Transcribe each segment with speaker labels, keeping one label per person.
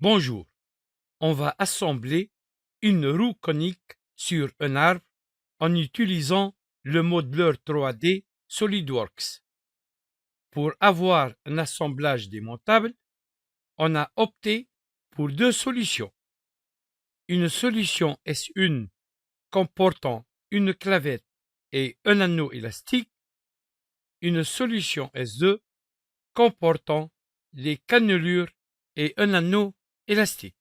Speaker 1: Bonjour, on va assembler une roue conique sur un arbre en utilisant le modeleur 3D SolidWorks. Pour avoir un assemblage démontable, on a opté pour deux solutions. Une solution S1 comportant une clavette et un anneau élastique, une solution S2 comportant les cannelures et un anneau élastique.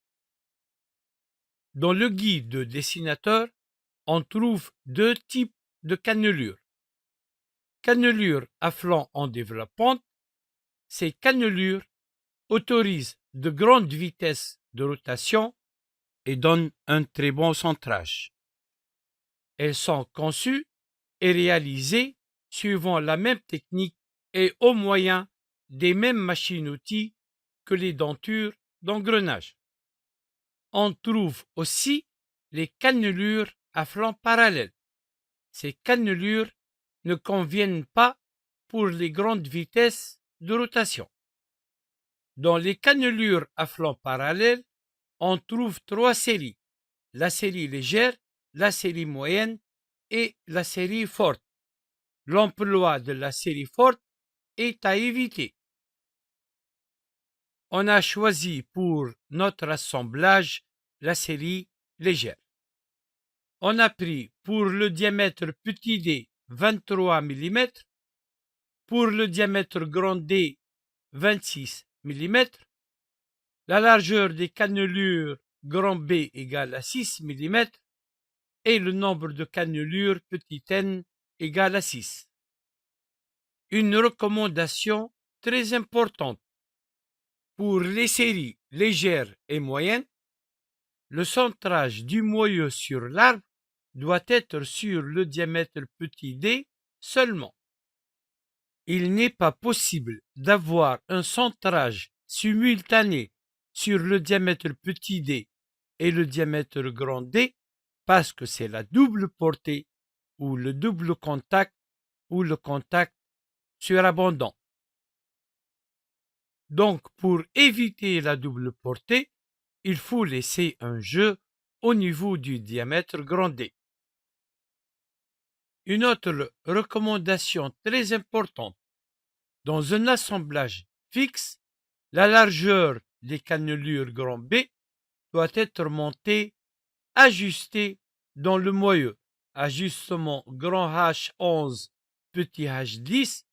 Speaker 1: Dans le guide de dessinateur, on trouve deux types de cannelures. Cannelures à flanc en développante, ces cannelures autorisent de grandes vitesses de rotation et donnent un très bon centrage. Elles sont conçues et réalisées suivant la même technique et au moyen des mêmes machines-outils que les dentures d'engrenage. On trouve aussi les cannelures à flanc parallèle. Ces cannelures ne conviennent pas pour les grandes vitesses de rotation. Dans les cannelures à flanc parallèle, on trouve trois séries: la série légère, la série moyenne et la série forte. L'emploi de la série forte est à éviter. On a choisi pour notre assemblage la série légère. On a pris pour le diamètre petit d 23 mm, pour le diamètre grand D 26 mm, la largeur des cannelures grand B égale à 6 mm et le nombre de cannelures petit n égale à 6. Une recommandation très importante: pour les séries légères et moyennes, le centrage du moyeu sur l'arbre doit être sur le diamètre petit d seulement. Il n'est pas possible d'avoir un centrage simultané sur le diamètre petit d et le diamètre grand D parce que c'est la double portée ou le double contact ou le contact surabondant. Donc, pour éviter la double portée, il faut laisser un jeu au niveau du diamètre grand D. Une autre recommandation très importante: dans un assemblage fixe, la largeur des cannelures grand B doit être montée, ajustée dans le moyeu, ajustement grand H11 petit h10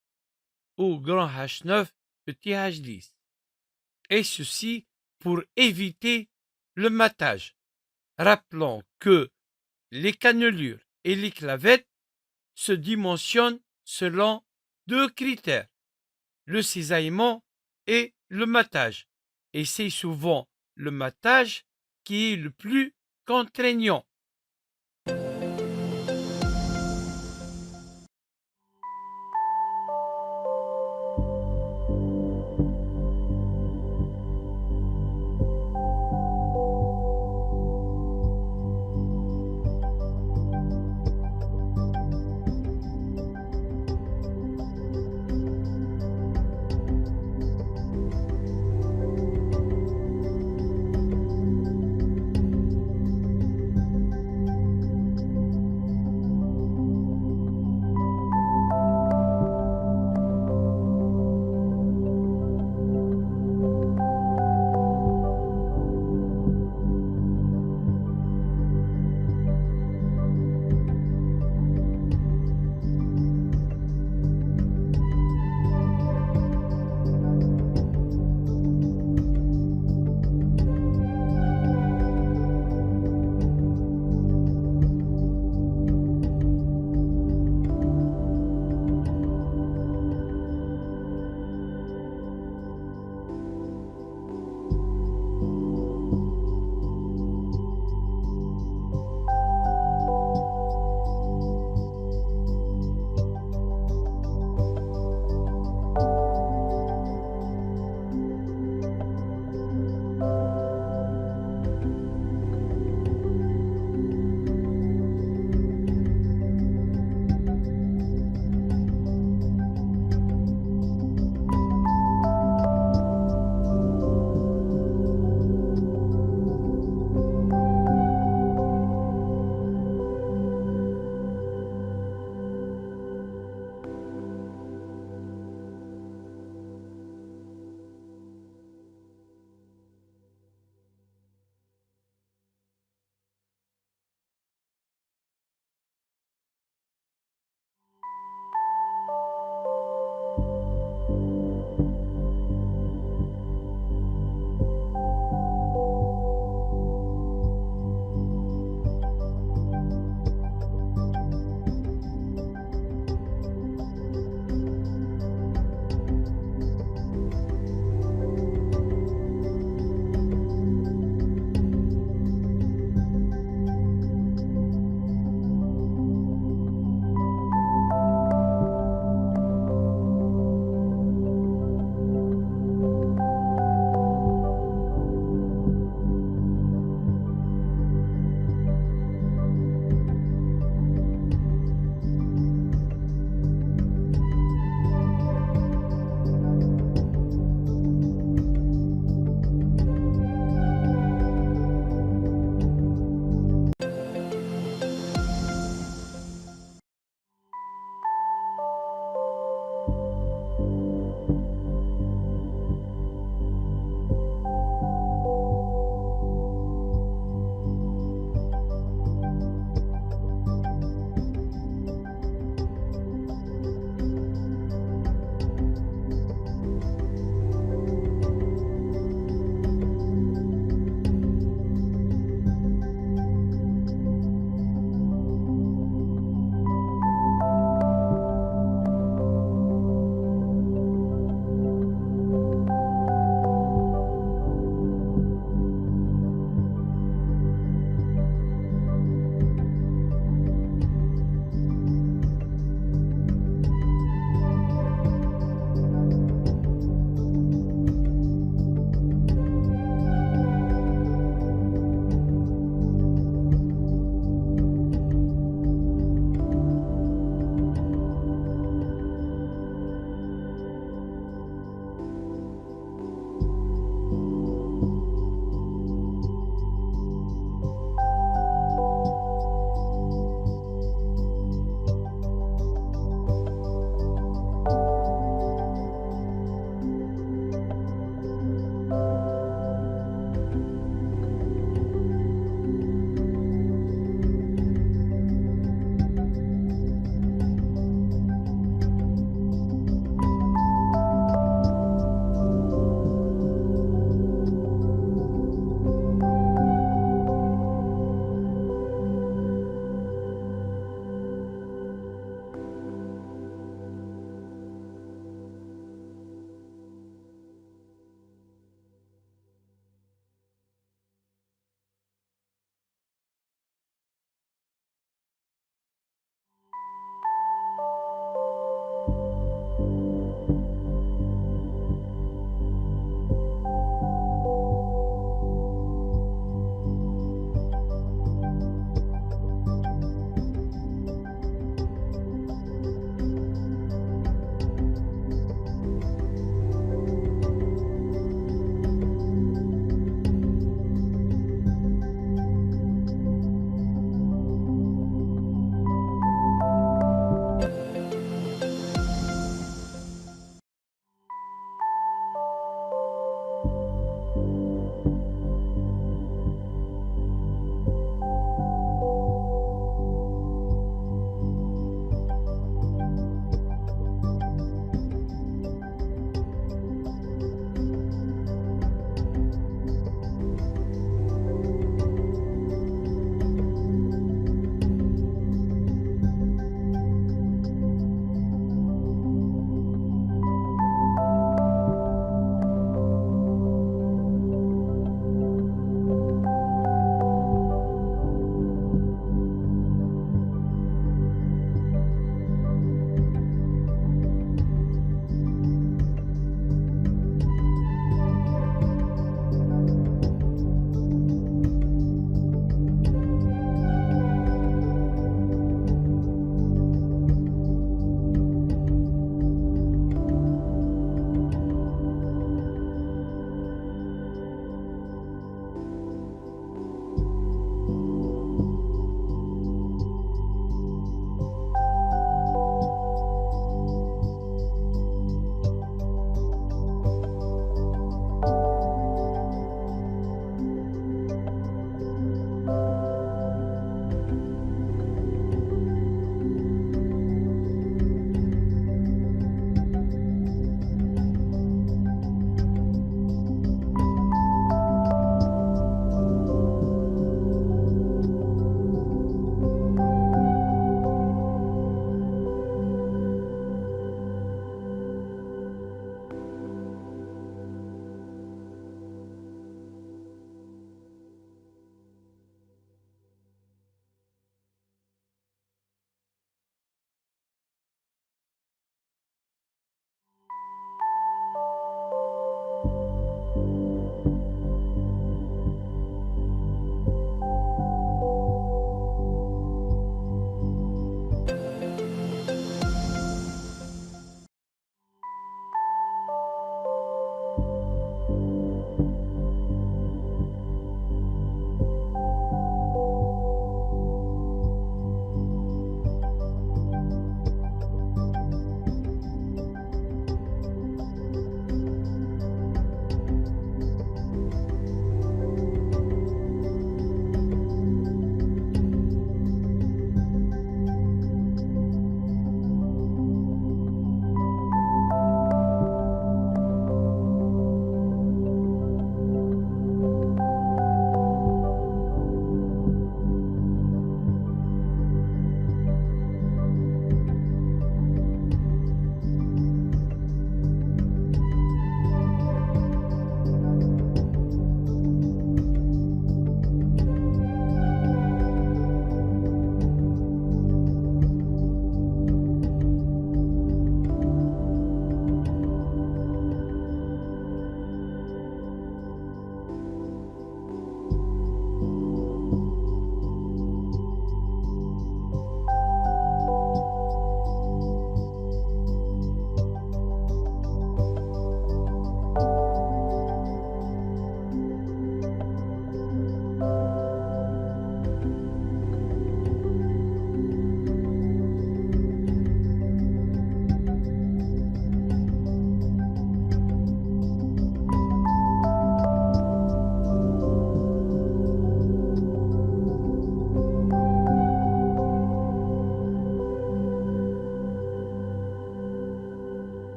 Speaker 1: ou grand H9 petit h10. Et ceci pour éviter le matage. Rappelons que les cannelures et les clavettes se dimensionnent selon deux critères: le cisaillement et le matage. Et c'est souvent le matage qui est le plus contraignant.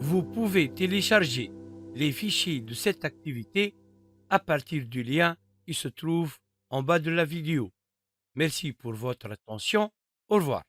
Speaker 1: Vous pouvez télécharger les fichiers de cette activité à partir du lien qui se trouve en bas de la vidéo. Merci pour votre attention. Au revoir.